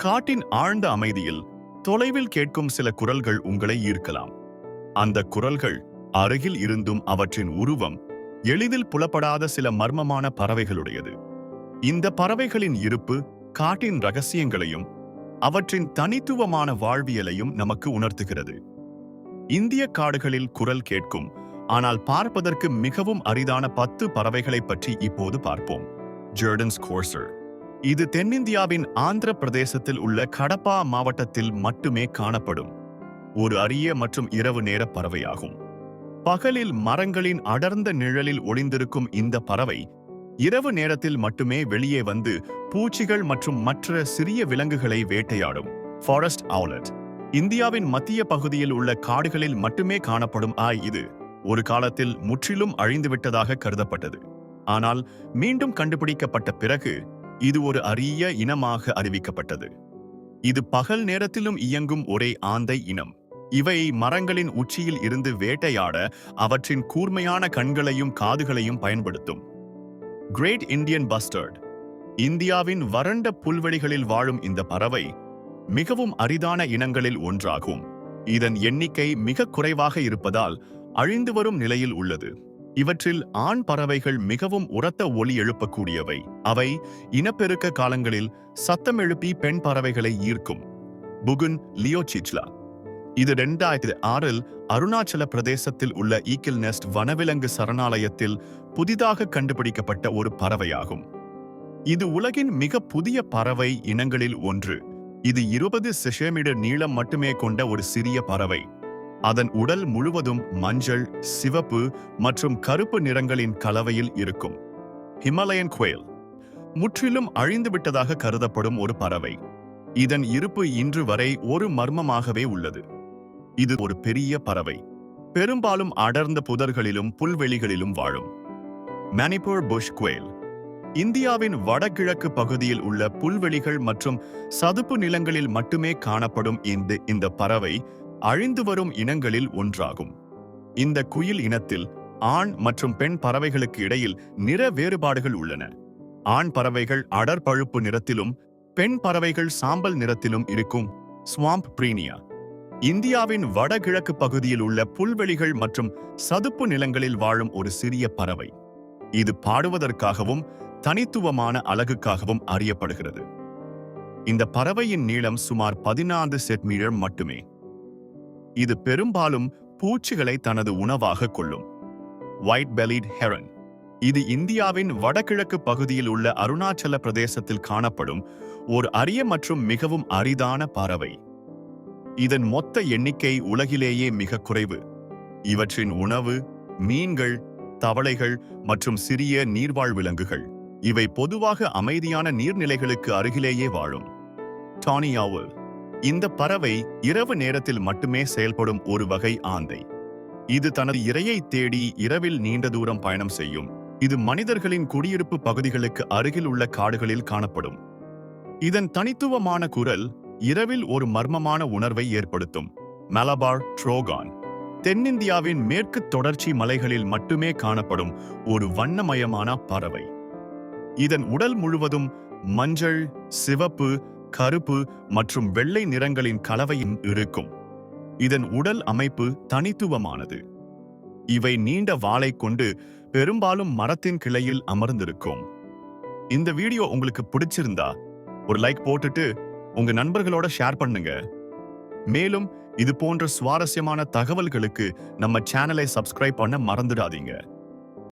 காட்டின் ஆழ்ந்த அமைதியில் தொலைவில் கேட்கும் சில குரல்கள் உங்களை ஈர்க்கலாம். அந்த குரல்கள் அருகில் இருந்தும் அவற்றின் உருவம் எளிதில் புலப்படாத சில மர்மமான பறவைகளுடையது. இந்த பறவைகளின் இருப்பு காட்டின் ரகசியங்களையும் அவற்றின் தனித்துவமான வாழ்வியலையும் நமக்கு உணர்த்துகிறது. இந்திய காடுகளில் குரல் கேட்கும் ஆனால் பார்ப்பதற்கு மிகவும் அரிதான 10 பறவைகளை பற்றி இப்போது பார்ப்போம். ஜெர்டன்ஸ் கோர்சர். இது தென்னிந்தியாவின் ஆந்திர பிரதேசத்தில் உள்ள கடப்பா மாவட்டத்தில் மட்டுமே காணப்படும் ஒரு அரிய மற்றும் இரவு நேர பறவையாகும். பகலில் மரங்களின் அடர்ந்த நிழலில் ஒளிந்திருக்கும் இந்த பறவை இரவு நேரத்தில் மட்டுமே வெளியே வந்து பூச்சிகள் மற்றும் மற்ற சிறிய விலங்குகளை வேட்டையாடும். ஃபாரஸ்ட் ஔலட். இந்தியாவின் மத்திய பகுதியில் உள்ள காடுகளில் மட்டுமே காணப்படும் இது ஒரு காலத்தில் முற்றிலும் அழிந்துவிட்டதாக கருதப்பட்டது. ஆனால் மீண்டும் கண்டுபிடிக்கப்பட்ட பிறகு இது ஒரு அரிய இனமாக அறிவிக்கப்பட்டது. இது பகல் நேரத்திலும் இயங்கும் ஒரே ஆந்தை இனம். இவை மரங்களின் உச்சியில் இருந்து வேட்டையாட அவற்றின் கூர்மையான கண்களையும் காதுகளையும் பயன்படுத்தும். Great Indian bustard. இந்தியாவின் வறண்ட புல்வெளிகளில் வாழும் இந்த பறவை மிகவும் அரிதான இனங்களில் ஒன்றாகும். இதன் எண்ணிக்கை மிக குறைவாக இருப்பதால் அழிந்து வரும் நிலையில் உள்ளது. இவற்றில் ஆண் பறவைகள் மிகவும் உரத்த ஒலி எழுப்பக்கூடியவை. அவை இனப்பெருக்க காலங்களில் சத்தம் எழுப்பி பெண் பறவைகளை ஈர்க்கும். புகுன் லியோசிச்லா. இது 2006இல் அருணாச்சல பிரதேசத்தில் உள்ள ஈக்கிள் நெஸ்ட் வனவிலங்கு சரணாலயத்தில் புதிதாக கண்டுபிடிக்கப்பட்ட ஒரு பறவையாகும். இது உலகின் மிக புதிய பறவை இனங்களில் ஒன்று. இது 20 சென்டிமீட்டர் நீளம் மட்டுமே கொண்ட ஒரு சிறிய பறவை. அதன் உடல் முழுவதும் மஞ்சள், சிவப்பு மற்றும் கருப்பு நிறங்களின் கலவையில் இருக்கும். ஹிமாலயன் குயில். முற்றிலும் அழிந்துவிட்டதாக கருதப்படும் ஒரு பறவை. இதன் இருப்பு இன்று வரை ஒரு மர்மமாகவே உள்ளது. இது ஒரு பெரிய பறவை. பெரும்பாலும் அடர்ந்த புதர்களிலும் புல்வெளிகளிலும் வாழும். மணிப்பூர் புஷ் குயில். இந்தியாவின் வடகிழக்கு பகுதியில் உள்ள புல்வெளிகள் மற்றும் சதுப்பு நிலங்களில் மட்டுமே காணப்படும் இந்த பறவை அழிந்து வரும் இனங்களில் ஒன்றாகும். இந்த குயில் இனத்தில் ஆண் மற்றும் பெண் பறவைகளுக்கு இடையில் நிற வேறுபாடுகள் உள்ளன. ஆண் பறவைகள் அடர் பழுப்பு நிறத்திலும் பெண் பறவைகள் சாம்பல் நிறத்திலும் இருக்கும். ஸ்வாம்ப் பிரீனியா. இந்தியாவின் வடகிழக்கு பகுதியில் உள்ள புல்வெளிகள் மற்றும் சதுப்பு நிலங்களில் வாழும் ஒரு சிறிய பறவை. இது பாடுவதற்காகவும் தனித்துவமான அழகுக்காகவும் அறியப்படுகிறது. இந்த பறவையின் நீளம் சுமார் 14 சென்டிமீட்டர் மட்டுமே. இது பெரும்பாலும் பூச்சிகளை தனது உணவாக கொள்ளும். White bellied heron. இது இந்தியாவின் வடகிழக்கு பகுதியில் உள்ள அருணாச்சல பிரதேசத்தில் காணப்படும் ஒரு அரிய மற்றும் மிகவும் அரிதான பறவை. இதன் மொத்த எண்ணிக்கை உலகிலேயே மிக குறைவு. இவற்றின் உணவு மீன்கள், தவளைகள் மற்றும் சிறிய நீர்வாழ் விலங்குகள். இவை பொதுவாக அமைதியான நீர்நிலைகளுக்கு அருகிலேயே வாழும். Tawny owl. இந்த பறவை இரவு நேரத்தில் மட்டுமே செயல்படும் ஒரு வகை ஆந்தை. இது தனது இரையை தேடி இரவில் நீண்ட தூரம் பயணம் செய்யும். இது மனிதர்களின் குடியிருப்பு பகுதிகளுக்கு அருகில் உள்ள காடுகளில் காணப்படும். இதன் தனித்துவமான குரல் இரவில் ஒரு மர்மமான உணர்வை ஏற்படுத்தும். மலபார் ட்ரோகான். தென்னிந்தியாவின் மேற்கு தொடர்ச்சி மலைகளில் மட்டுமே காணப்படும் ஒரு வண்ணமயமான பறவை. இதன் உடல் முழுவதும் மஞ்சள், சிவப்பு, கருப்பு மற்றும் வெள்ளை நிறங்களின் கலவையும் இருக்கும். இதன் உடல் அமைப்பு தனித்துவமானது. இவை நீண்ட வாளை கொண்டு பெரும்பாலும் மரத்தின் கிளையில் அமர்ந்திருக்கும். இந்த வீடியோ உங்களுக்கு பிடிச்சிருந்தா ஒரு லைக் போட்டுட்டு உங்க நண்பர்களோட ஷேர் பண்ணுங்க. மேலும் இது போன்ற சுவாரஸ்யமான தகவல்களுக்கு நம்ம சேனலை சப்ஸ்கிரைப் பண்ண மறந்துடாதீங்க.